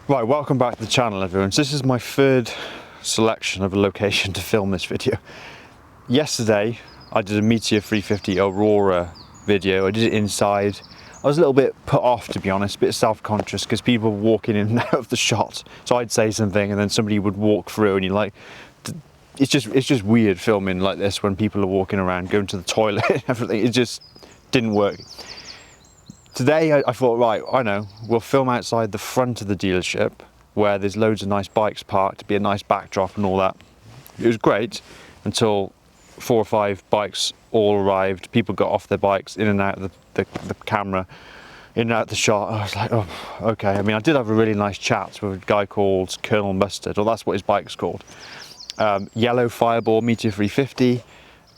Right, welcome back to the channel, everyone. So this is my third selection of a location to film this video. Yesterday I did a Meteor 350 Aurora video. I did it inside. I was a little bit put off, to be honest, a bit self-conscious because people were walking in and out of the shot. So I'd say something and then somebody would walk through and you're like, it's just weird filming like this when people are walking around, going to the toilet and everything. It just didn't work. Today I thought, right, I know, we'll film outside the front of the dealership where there's loads of nice bikes parked, to be a nice backdrop and all that. It was great until 4 or 5 bikes all arrived. People got off their bikes, in and out of the camera, in and out of the shot. I was like, oh, okay. I mean, I did have a really nice chat with a guy called Colonel Mustard, or that's what his bike's called. Yellow Fireball Meteor 350,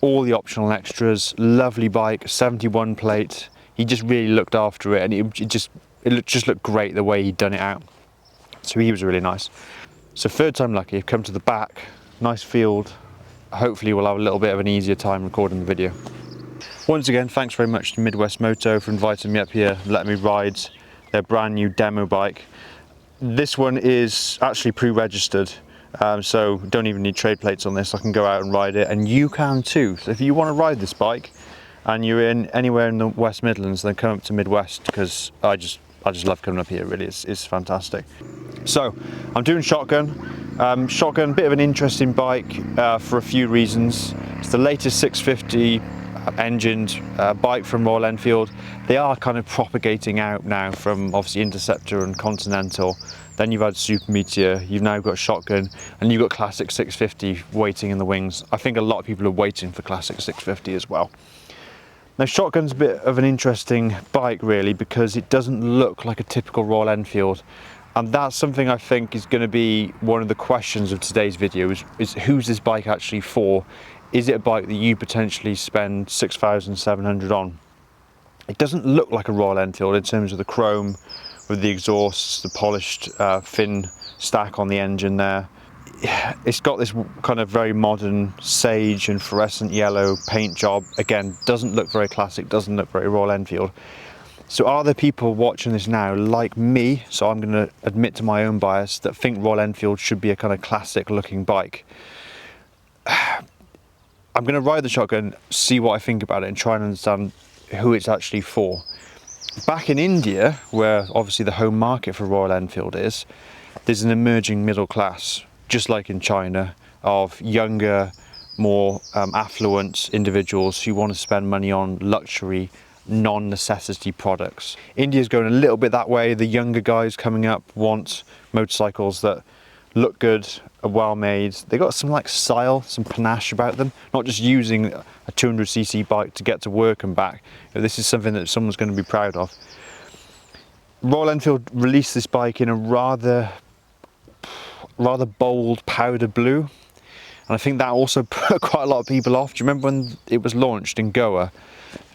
all the optional extras, lovely bike, 71 plate. He just really looked after it, and it just looked great the way he'd done it out. So he was really nice. So third time lucky, I've come to the back, nice field. Hopefully we'll have a little bit of an easier time recording the video. Once again, thanks very much to Midwest Moto for inviting me up here, letting me ride their brand new demo bike. This one is actually pre-registered, so don't even need trade plates on this. I can go out and ride it, and you can too. So if you want to ride this bike, and you're in anywhere in the West Midlands, then come up to Midwest, because I just love coming up here. Really, it's fantastic. So I'm doing shotgun. Shotgun, bit of an interesting bike for a few reasons. It's the latest 650 engined bike from Royal Enfield. They are kind of propagating out now from obviously Interceptor and Continental. Then you've had Super Meteor, you've now got shotgun, and you've got classic 650 waiting in the wings. I think a lot of people are waiting for classic 650 as well. Now, shotgun's a bit of an interesting bike really, because it doesn't look like a typical Royal Enfield, and that's something I think is going to be one of the questions of today's video, is who's this bike actually for? Is it a bike that you potentially spend 6,700 on? It doesn't look like a Royal Enfield in terms of the chrome with the exhausts, the polished fin stack on the engine there. It's got this kind of very modern sage and fluorescent yellow paint job. Again, doesn't look very classic, doesn't look very Royal Enfield. So are there people watching this now like me, so I'm going to admit to my own bias, that think Royal Enfield should be a kind of classic looking bike? I'm going to ride the shotgun, see what I think about it, and try and understand who it's actually for. Back in India, where obviously the home market for Royal Enfield is, there's an emerging middle class, just like in China, of younger, more affluent individuals who want to spend money on luxury, non-necessity products. India's going a little bit that way. The younger guys coming up want motorcycles that look good, are well made. They got some like style, some panache about them, not just using a 200cc bike to get to work and back. This is something that someone's going to be proud of. Royal Enfield released this bike in a rather bold powder blue, and I think that also put quite a lot of people off. Do you remember when it was launched in Goa,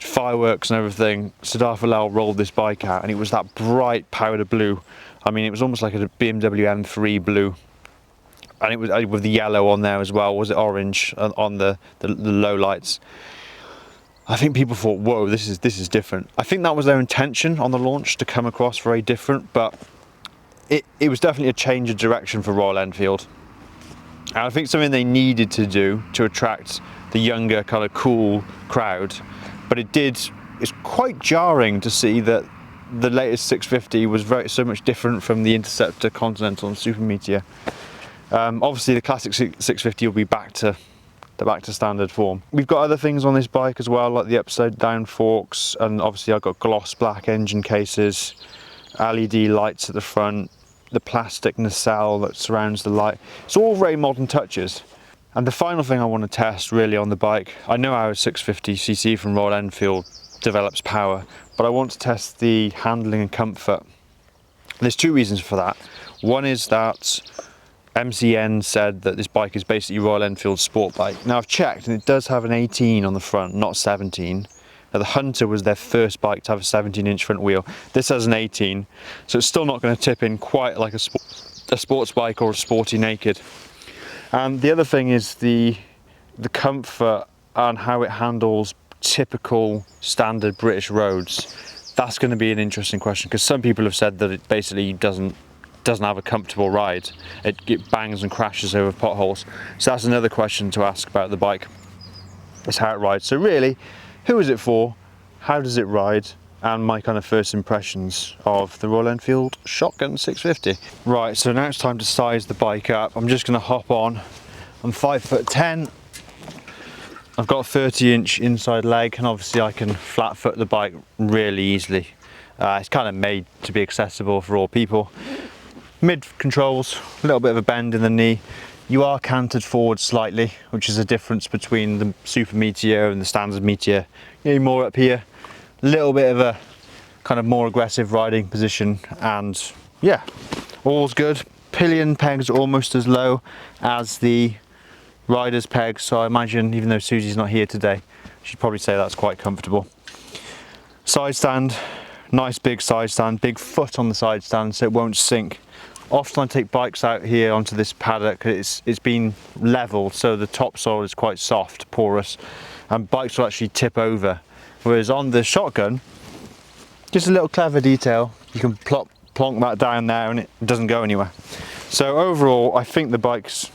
fireworks and everything? Siddharth Vallel rolled this bike out and it was that bright powder blue. I mean, it was almost like a BMW M3 blue, and it was with the yellow on there as well. Was it orange on the low lights? I think people thought, whoa, this is different. I think that was their intention on the launch, to come across very different, but it was definitely a change of direction for Royal Enfield. And I think something they needed to do to attract the younger kind of cool crowd, but it's quite jarring to see that the latest 650 was so much different from the Interceptor, Continental and Super Meteor. Obviously the classic 650 will be back to standard form. We've got other things on this bike as well, like the upside down forks, and obviously I've got gloss black engine cases, LED lights at the front, the plastic nacelle that surrounds the light. It's all very modern touches. And the final thing I want to test really on the bike, I know our 650cc from Royal Enfield develops power, but I want to test the handling and comfort. There's two reasons for that. One is that MCN said that this bike is basically Royal Enfield's sport bike. Now I've checked and it does have an 18 on the front, not 17. Now, the Hunter was their first bike to have a 17-inch front wheel. This has an 18, so it's still not going to tip in quite like a sports bike or a Sporty Naked. And the other thing is the comfort and how it handles typical standard British roads. That's going to be an interesting question, because some people have said that it basically doesn't doesn't have a comfortable ride. It bangs and crashes over potholes. So that's another question to ask about the bike, is how it rides. So really, who is it for? How does it ride? And my kind of first impressions of the Royal Enfield Shotgun 650. Right, so now it's time to size the bike up. I'm just gonna hop on. I'm 5'10". I've got a 30-inch inside leg, and obviously I can flat foot the bike really easily. It's kind of made to be accessible for all people. Mid controls, a little bit of a bend in the knee. You are canted forward slightly, which is a difference between the Super Meteor and the standard Meteor. You're more up here. A little bit of a kind of more aggressive riding position, and yeah, all's good. Pillion pegs are almost as low as the rider's pegs, so I imagine, even though Susie's not here today, she'd probably say that's quite comfortable. Side stand, nice big side stand, big foot on the side stand so it won't sink. Often I take bikes out here onto this paddock, it's been leveled, so the topsoil is quite soft, porous, and bikes will actually tip over. Whereas on the Shotgun, just a little clever detail, you can plonk that down there and it doesn't go anywhere. So overall, I think the bike's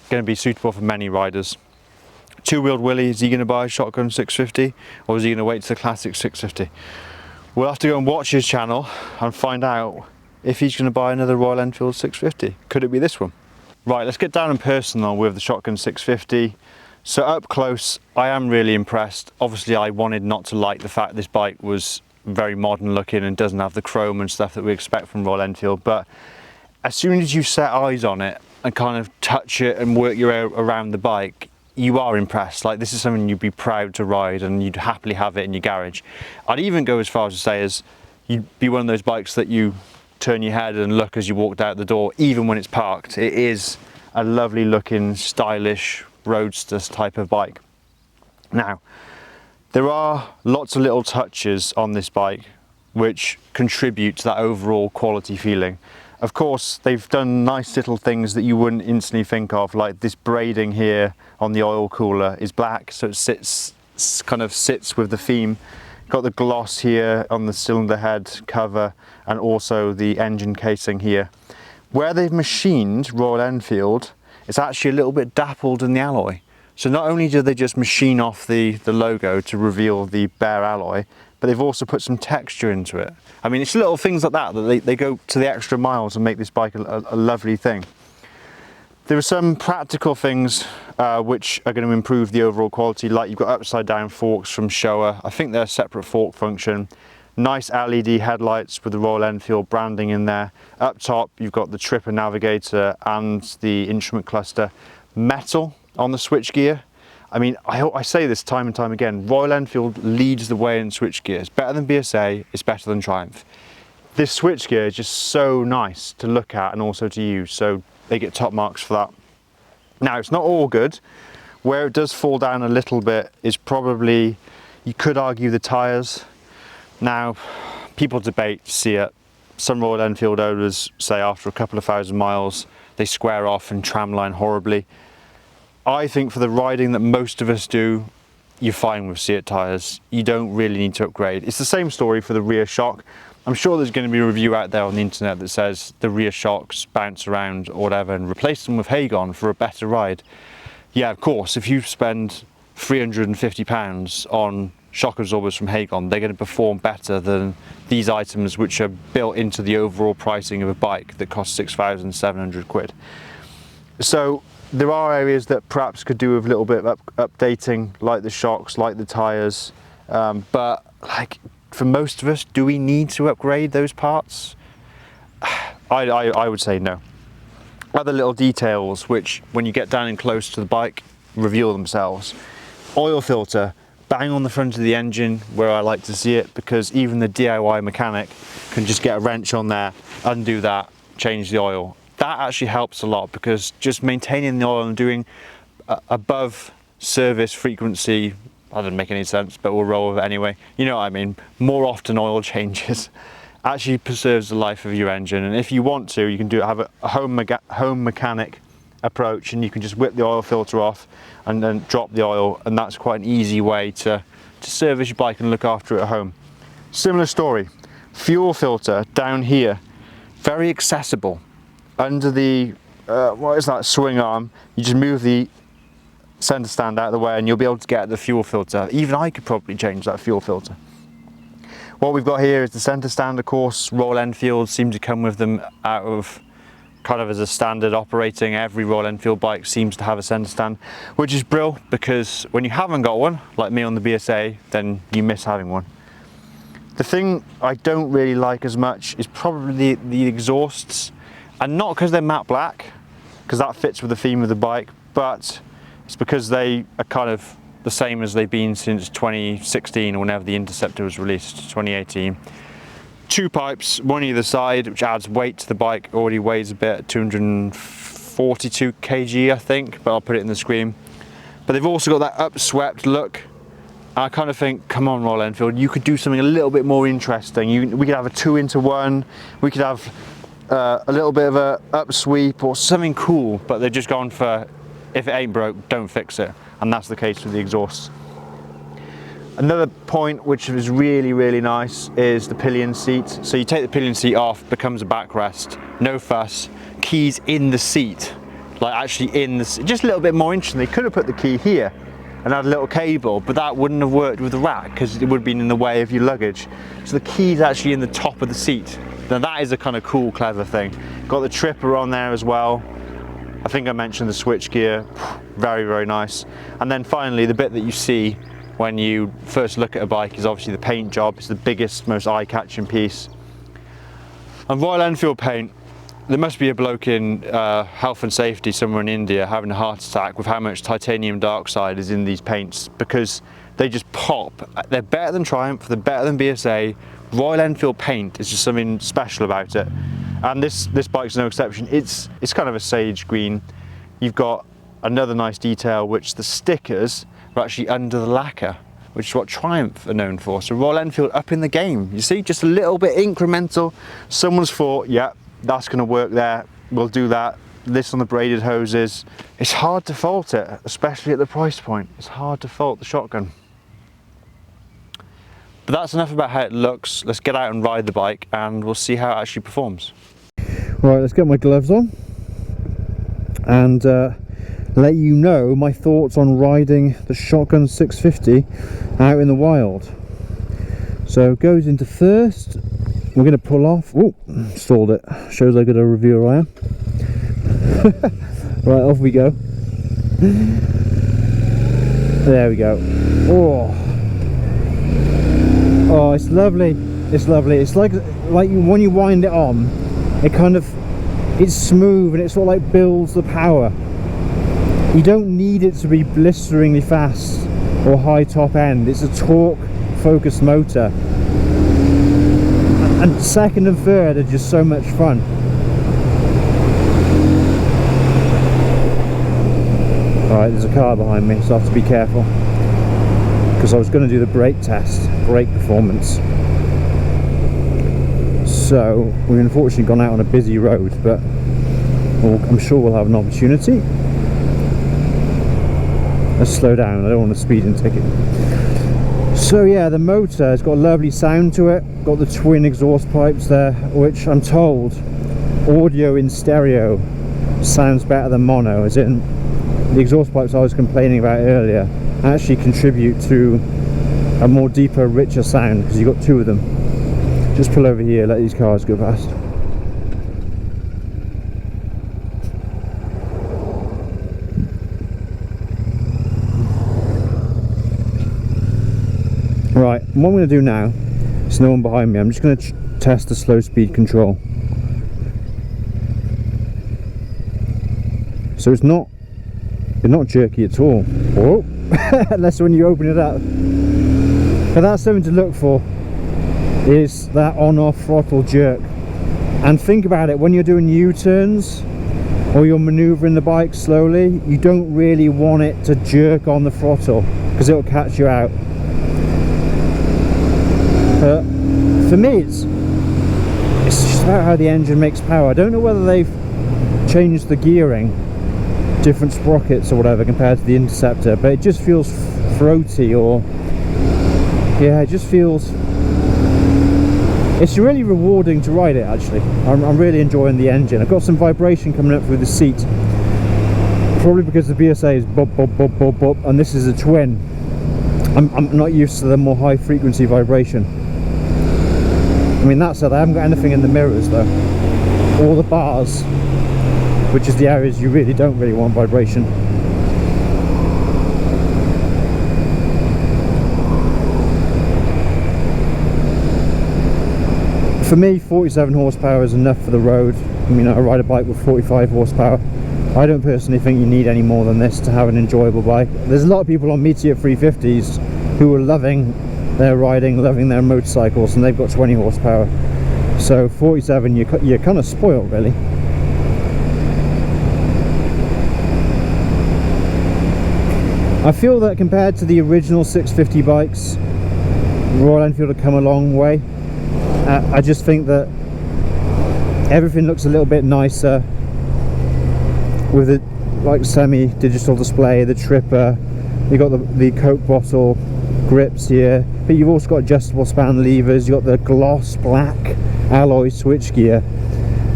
going to be suitable for many riders. Two-wheeled Willie, is he going to buy a Shotgun 650, or is he going to wait to the classic 650? We'll have to go and watch his channel and find out if he's going to buy another Royal Enfield 650. Could it be this one? Right, let's get down and personal with the Shotgun 650. So up close, I am really impressed. Obviously, I wanted not to like the fact this bike was very modern looking and doesn't have the chrome and stuff that we expect from Royal Enfield, but as soon as you set eyes on it and kind of touch it and work your way around the bike, you are impressed. Like, this is something you'd be proud to ride and you'd happily have it in your garage. I'd even go as far as to say as you'd be one of those bikes that you turn your head and look as you walked out the door, even when it's parked. It is a lovely looking, stylish roadster type of bike. Now, there are lots of little touches on this bike which contribute to that overall quality feeling. Of course, they've done nice little things that you wouldn't instantly think of, like this braiding here on the oil cooler is black, so it kind of sits with the theme. Got the gloss here on the cylinder head cover and also the engine casing here. Where they've machined Royal Enfield, it's actually a little bit dappled in the alloy. So not only do they just machine off the logo to reveal the bare alloy, but they've also put some texture into it. I mean, it's little things like that they go to the extra miles and make this bike a lovely thing. There are some practical things which are going to improve the overall quality, like you've got upside down forks from Showa. I think they're a separate fork function. Nice LED headlights with the Royal Enfield branding in there. Up top, you've got the Tripper navigator and the instrument cluster. Metal on the switchgear. I mean, I say this time and time again, Royal Enfield leads the way in switchgear. It's better than BSA, it's better than Triumph. This switchgear is just so nice to look at and also to use, so they get top marks for that. Now, it's not all good. Where it does fall down a little bit is probably, you could argue, the tyres. Now, people debate, see it. Some Royal Enfield owners say after a couple of thousand miles, they square off and tramline horribly. I think for the riding that most of us do, you're fine with Seat tyres. You don't really need to upgrade. It's the same story for the rear shock. I'm sure there's going to be a review out there on the internet that says the rear shocks bounce around or whatever and replace them with Hagon for a better ride. Yeah, of course, if you spend £350 on shock absorbers from Hagon, they're going to perform better than these items which are built into the overall pricing of a bike that costs 6,700 quid. So there are areas that perhaps could do with a little bit of updating, like the shocks, like the tyres, but like for most of us, do we need to upgrade those parts? I would say no. Other little details which, when you get down and close to the bike, reveal themselves. Oil filter, bang on the front of the engine where I like to see it, because even the DIY mechanic can just get a wrench on there, undo that, change the oil. That actually helps a lot, because just maintaining the oil and doing above service frequency, that doesn't make any sense, but we'll roll with it anyway. You know what I mean? More often oil changes actually preserves the life of your engine. And if you want to, you can have a home mechanic approach, and you can just whip the oil filter off and then drop the oil, and that's quite an easy way to service your bike and look after it at home. Similar story, fuel filter down here. very accessible. Under the, what is that, swing arm, you just move the centre stand out of the way and you'll be able to get the fuel filter. Even I could probably change that fuel filter. What we've got here is the centre stand, of course. Royal Enfield seem to come with them out of kind of as a standard operating. Every Royal Enfield bike seems to have a centre stand, which is brilliant, because when you haven't got one, like me on the BSA, then you miss having one. The thing I don't really like as much is probably the exhausts, and not because they're matte black, because that fits with the theme of the bike, but it's because they are kind of the same as they've been since 2016 or whenever the Interceptor was released, 2018. Two pipes, one either side, which adds weight to the bike. Already weighs a bit, 242 kg I think, but I'll put it in the screen. But they've also got that upswept look. I kind of think, come on Royal Enfield, you could do something a little bit more interesting. We could have a 2-into-1, we could have a little bit of a upsweep or something cool, but they've just gone for, if it ain't broke, don't fix it. And that's the case with the exhausts. Another point which is really, really nice is the pillion seat. So you take the pillion seat off, becomes a backrest, no fuss, keys in the seat, like actually in the seat. Just a little bit more interesting. They could have put the key here and had a little cable, but that wouldn't have worked with the rack because it would have been in the way of your luggage. So the key's actually in the top of the seat. Now that is a kind of cool, clever thing. Got the tripper on there as well. I think I mentioned the switch gear, very, very nice. And then finally, the bit that you see when you first look at a bike is obviously the paint job. It's the biggest, most eye-catching piece. And Royal Enfield paint, there must be a bloke in health and safety somewhere in India having a heart attack with how much titanium dioxide is in these paints, because they just pop. They're better than Triumph, they're better than BSA. Royal Enfield paint is just something special about it. And this bike's no exception. It's kind of a sage green. You've got another nice detail, which the stickers are actually under the lacquer, which is what Triumph are known for. So Royal Enfield up in the game. You see, just a little bit incremental. Someone's thought, yeah, that's gonna work there. We'll do that. This on the braided hoses. It's hard to fault it, especially at the price point. It's hard to fault the shotgun. But that's enough about how it looks. Let's get out and ride the bike and we'll see how it actually performs. Right, let's get my gloves on and let you know my thoughts on riding the Shotgun 650 out in the wild. So it goes into first. We're going to pull off. Oh, stalled it. Shows how good a reviewer I am. Right, off we go. There we go. Oh, it's lovely. It's lovely. It's like when you wind it on, it kind of, it's smooth and it sort of like builds the power. You don't need it to be blisteringly fast or high top end. It's a torque focused motor, and second and third are just so much fun. Alright, there's a car behind me, so I have to be careful, because I was going to do the brake test, brake performance. So we've unfortunately gone out on a busy road, but I'm sure we'll have an opportunity. Let's slow down, I don't want a speeding ticket. So yeah, the motor has got a lovely sound to it, got the twin exhaust pipes there, which I'm told audio in stereo sounds better than mono, as in the exhaust pipes I was complaining about earlier actually contribute to a more deeper, richer sound because you've got two of them. Just pull over here, let these cars go past. Right, what I'm going to do now, there's no one behind me, I'm just going to test the slow speed control. So it's not jerky at all. Oh, unless when you open it up. But that's something to look for, is that on-off throttle jerk. And think about it, when you're doing U-turns or you're maneuvering the bike slowly, you don't really want it to jerk on the throttle because it'll catch you out. But for me, it's just about how the engine makes power. I don't know whether they've changed the gearing, different sprockets or whatever compared to the Interceptor, but it just feels throaty, or yeah, it just feels It's really rewarding to ride it actually. I'm really enjoying the engine. I've got some vibration coming up through the seat, probably because the BSA is bob bob bob bob bob and this is a twin. I'm not used to the more high frequency vibration. I mean, that said, I haven't got anything in the mirrors though. All the bars, which is the areas you don't really want vibration. For me, 47 horsepower is enough for the road. I mean, I ride a bike with 45 horsepower. I don't personally think you need any more than this to have an enjoyable bike. There's a lot of people on Meteor 350s who are loving their riding, loving their motorcycles, and they've got 20 horsepower. So 47, you're kind of spoiled, really. I feel that compared to the original 650 bikes, Royal Enfield have come a long way. I just think that everything looks a little bit nicer with the like semi-digital display, the tripper. You've got the Coke bottle grips here, but you've also got adjustable span levers. You've got the gloss black alloy switchgear.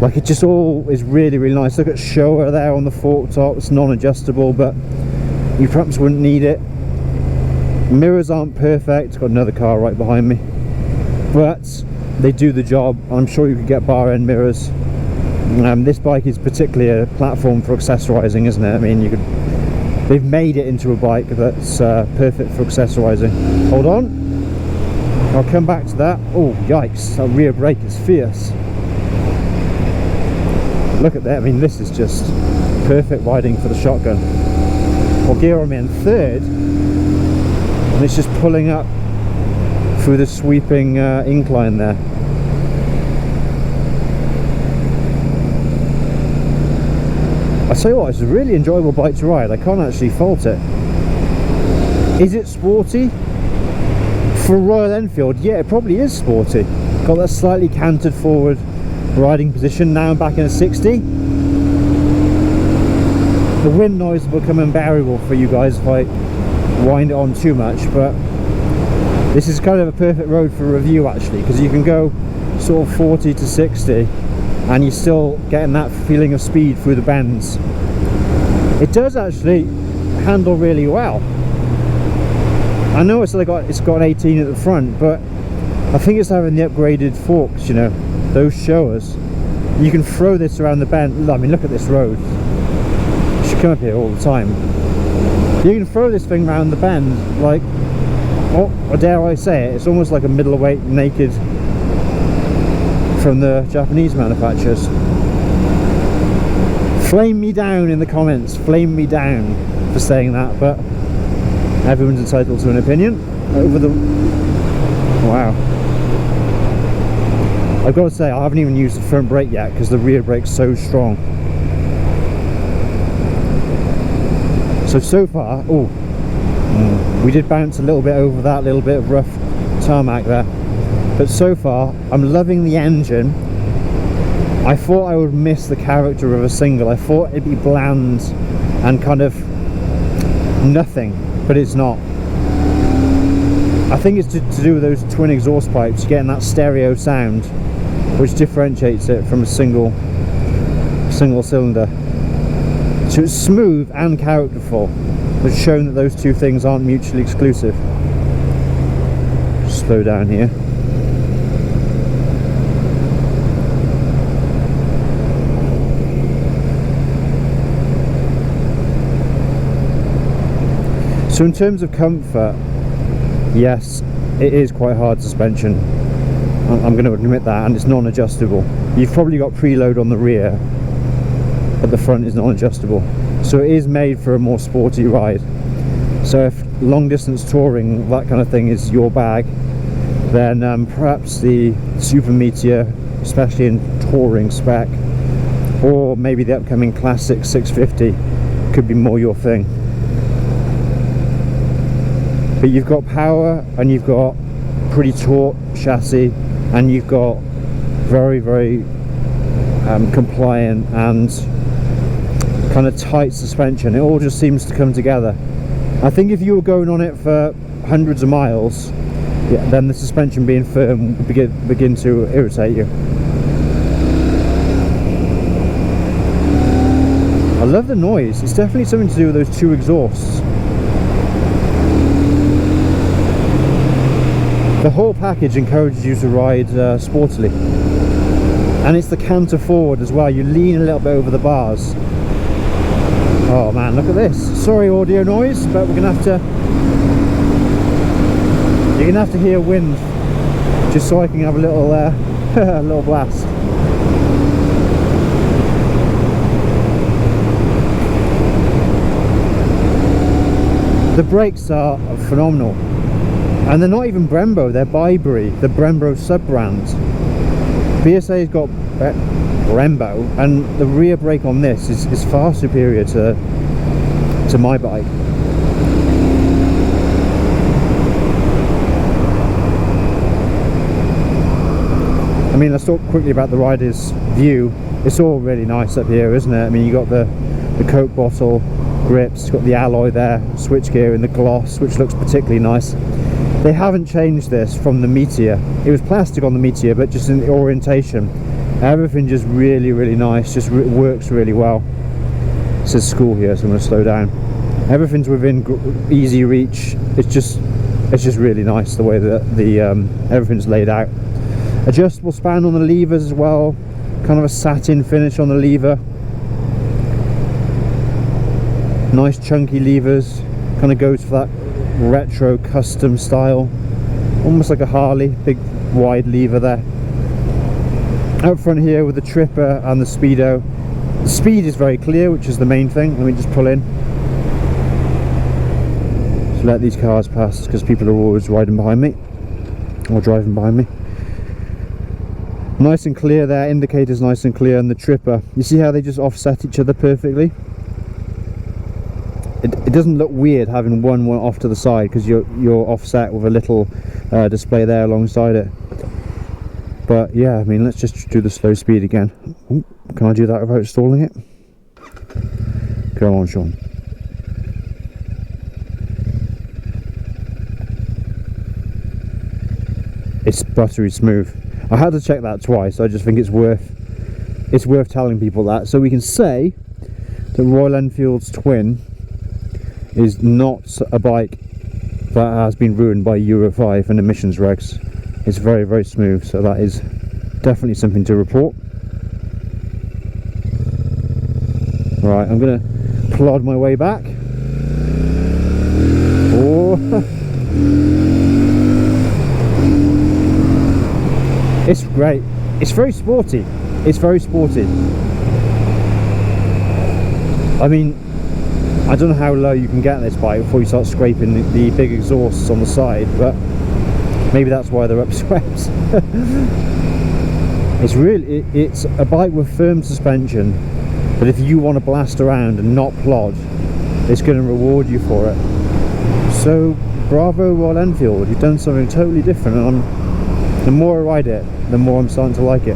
Like, it just all is really, really nice. Look at Showa there on the fork top. It's non-adjustable, but you perhaps wouldn't need it. Mirrors aren't perfect. Got another car right behind me, but they do the job. I'm sure you could get bar end mirrors. This bike is particularly a platform for accessorizing, isn't it? I mean, they've made it into a bike that's perfect for accessorizing. Hold on, I'll come back to that. Oh yikes, that rear brake is fierce. Look at that. I mean, this is just perfect riding for the shotgun. What gear am I in? Third, and it's just pulling up through the sweeping incline there. I tell you what, it's a really enjoyable bike to ride. I can't actually fault it. Is it sporty? For Royal Enfield, yeah, it probably is sporty. Got that slightly canted forward riding position. Now I'm back in a 60. The wind noise will become unbearable for you guys if I wind it on too much, but this is kind of a perfect road for review actually, because you can go sort of 40 to 60 and you're still getting that feeling of speed through the bends. It does actually handle really well. I know it's got an 18 at the front, but I think it's having the upgraded forks, you know, those Showas. You can throw this around the bend. I mean, look at this road. You should come up here all the time. You can throw this thing around the bend like, or dare I say it, it's almost like a middleweight naked from the Japanese manufacturers. Flame me down in the comments, flame me down for saying that, but everyone's entitled to an opinion over the... Wow. I've got to say, I haven't even used the front brake yet because the rear brake's so strong. So far, oh, we did bounce a little bit over that little bit of rough tarmac there, but so far I'm loving the engine. I thought I would miss the character of a single. I thought it'd be bland and kind of nothing, but it's not. I think it's to do with those twin exhaust pipes, getting that stereo sound which differentiates it from a single cylinder. So it's smooth and characterful. It's shown that those two things aren't mutually exclusive. Slow down here. So in terms of comfort, yes, it is quite hard suspension. I'm going to admit that, and it's non-adjustable. You've probably got preload on the rear, but the front is non-adjustable. So it is made for a more sporty ride. So if long distance touring, that kind of thing is your bag, then perhaps the Super Meteor, especially in touring spec, or maybe the upcoming Classic 650 could be more your thing. But you've got power, and you've got pretty taut chassis, and you've got very, very compliant and kind of tight suspension. It all just seems to come together. I think if you were going on it for hundreds of miles, yeah, then the suspension being firm will begin to irritate you. I love the noise. It's definitely something to do with those two exhausts. The whole package encourages you to ride sportily, and it's the canter forward as well. You lean a little bit over the bars. Oh man, look at this. Sorry audio noise, but we're gonna have to, you're gonna have to hear wind just so I can have a little a little blast. The brakes are phenomenal, and they're not even Brembo, they're Byberry, the Brembo sub-brand. BSA's got Brembo, and the rear brake on this is far superior to my bike. I mean, let's talk quickly about the rider's view. It's all really nice up here, isn't it? I mean, you got the Coke bottle grips, it's got the alloy there, switchgear in the gloss, which looks particularly nice. They haven't changed this from the Meteor. It was plastic on the Meteor, but just in the orientation, everything just really nice, just works really well. It says school here, so I'm going to slow down. Everything's within easy reach. It's just really nice the way that the everything's laid out. Adjustable span on the levers as well, kind of a satin finish on the lever. Nice chunky levers, kind of goes for that retro custom style, almost like a Harley, big wide lever there. Out front here with the tripper and the speedo, the speed is very clear, which is the main thing. Let me just pull in, just let these cars pass because people are always riding behind me or driving behind me. Nice and clear there, indicators nice and clear, and the tripper, you see how they just offset each other perfectly. It doesn't look weird having one off to the side because you're offset with a little display there alongside it. But yeah, I mean, let's just do the slow speed again. Ooh, can I do that without stalling it? Go on, Sean. It's buttery smooth. I had to check that twice. I just think it's worth telling people that, so we can say that Royal Enfield's Twin is not a bike that has been ruined by Euro 5 and emissions regs. It's very smooth, so that is definitely something to report. Right, I'm gonna plod my way back. Oh, it's great. It's very sporty. It's very sporty. I mean, I don't know how low you can get this bike before you start scraping the big exhausts on the side, but maybe that's why they're upswept. It's a bike with firm suspension, but if you want to blast around and not plod, it's going to reward you for it. So bravo Royal Enfield, you've done something totally different, and the more I ride it, the more I'm starting to like it.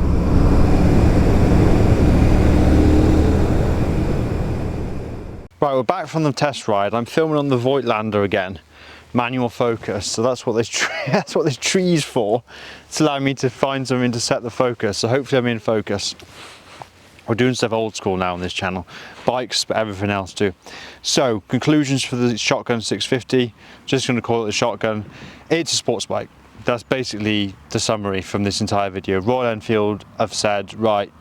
Right, we're back from the test ride. I'm filming on the Voigtlander again, manual focus. So that's what this tree's for. It's allowing me to find something to set the focus. So hopefully I'm in focus. We're doing stuff old school now on this channel, bikes, but everything else too. So conclusions for the Shotgun 650. Just going to call it the Shotgun. It's a sports bike. That's basically the summary from this entire video. Royal Enfield have said, right,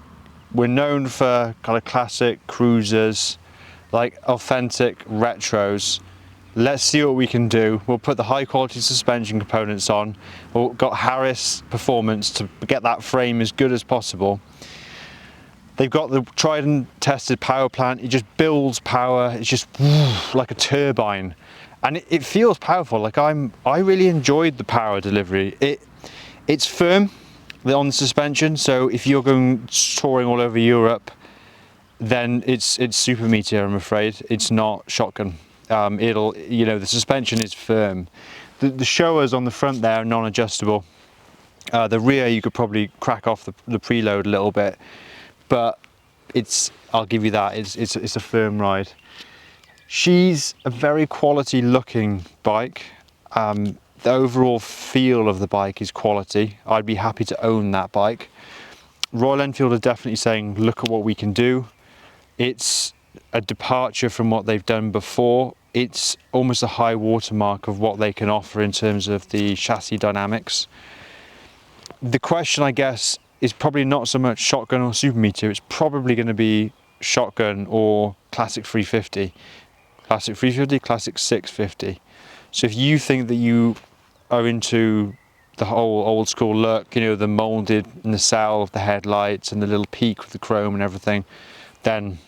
we're known for kind of classic cruisers, like authentic retros. Let's see what we can do. We'll put the high quality suspension components on. We've got Harris performance to get that frame as good as possible. They've got the tried and tested power plant. It just builds power. It's just like a turbine, and it feels powerful. Like I really enjoyed the power delivery. It's firm on the suspension, so if you're going touring all over Europe, then it's Super Meteor, I'm afraid. It's not Shotgun. The suspension is firm. The showers on the front there are non-adjustable. The rear you could probably crack off the preload a little bit, but I'll give you that, it's a firm ride. She's a very quality looking bike. the overall feel of the bike is quality. I'd be happy to own that bike. Royal Enfield are definitely saying, look at what we can do. It's a departure from what they've done before. It's almost a high watermark of what they can offer in terms of the chassis dynamics. The question, I guess, is probably not so much shotgun or super meter. It's probably going to be shotgun or classic 350. Classic 350, classic 650. So if you think that you are into the whole old school look, you know, the molded nacelle of the headlights and the little peak with the chrome and everything, then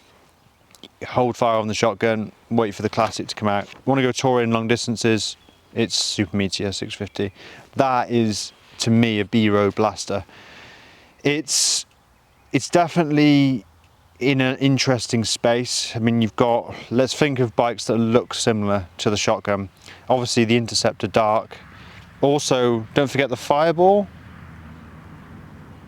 hold fire on the shotgun, wait for the classic to come out. Want to go touring long distances, it's Super Meteor 650. That is, to me, a B-road blaster. It's definitely in an interesting space. I mean, you've got, let's think of bikes that look similar to the shotgun. Obviously the Interceptor Dark. Also, don't forget the Fireball.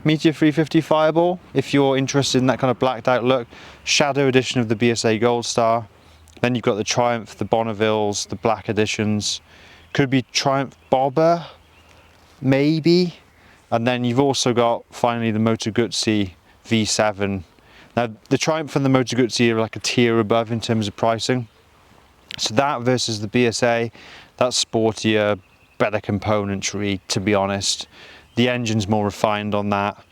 Meteor 350 Fireball, if you're interested in that kind of blacked out look. Shadow edition of the BSA Gold Star. Then you've got the Triumph, the Bonnevilles, the black editions. Could be Triumph Bobber, maybe. And then you've also got, finally, the Moto Guzzi V7. Now, the Triumph and the Moto Guzzi are like a tier above in terms of pricing. So that versus the BSA, that's sportier, better componentry, to be honest. The engine's more refined on that.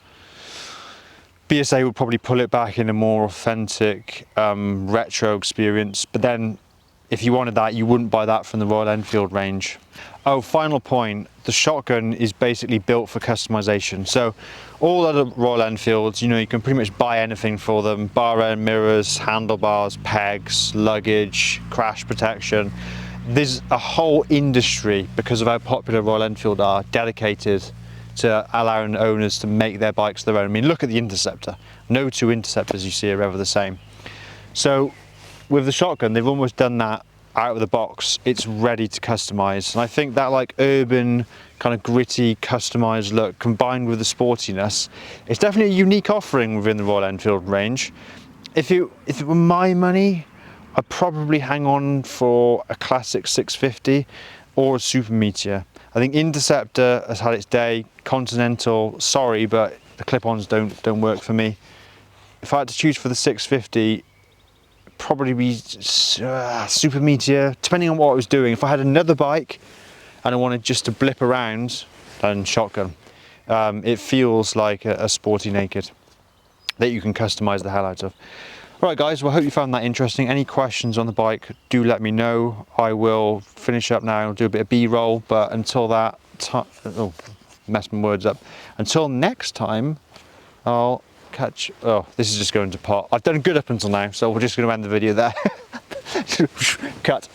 BSA would probably pull it back in a more authentic retro experience, but then if you wanted that, you wouldn't buy that from the Royal Enfield range. Oh, final point, the shotgun is basically built for customization. So all other Royal Enfields, you know, you can pretty much buy anything for them: bar end mirrors, handlebars, pegs, luggage, crash protection. There's a whole industry, because of how popular Royal Enfield are, dedicated to allowing owners to make their bikes their own. I mean, look at the Interceptor. No two Interceptors you see are ever the same. So with the shotgun, they've almost done that out of the box. It's ready to customize. And I think that like urban, kind of gritty, customized look combined with the sportiness, it's definitely a unique offering within the Royal Enfield range. If it were my money, I'd probably hang on for a classic 650 or a Super Meteor. I think Interceptor has had its day. Continental, sorry, but the clip-ons don't work for me. If I had to choose for the 650, probably be Super Meteor, depending on what I was doing. If I had another bike and I wanted just to blip around, then shotgun. It feels like a sporty naked that you can customize the hell out of. Right guys, well, I hope you found that interesting. Any questions on the bike, do let me know. I will finish up now, do a bit of B-roll, but until that time, oh, messed my words up. Until next time, I'll catch, oh, this is just going to pot. I've done good up until now, so we're just going to end the video there. Cut.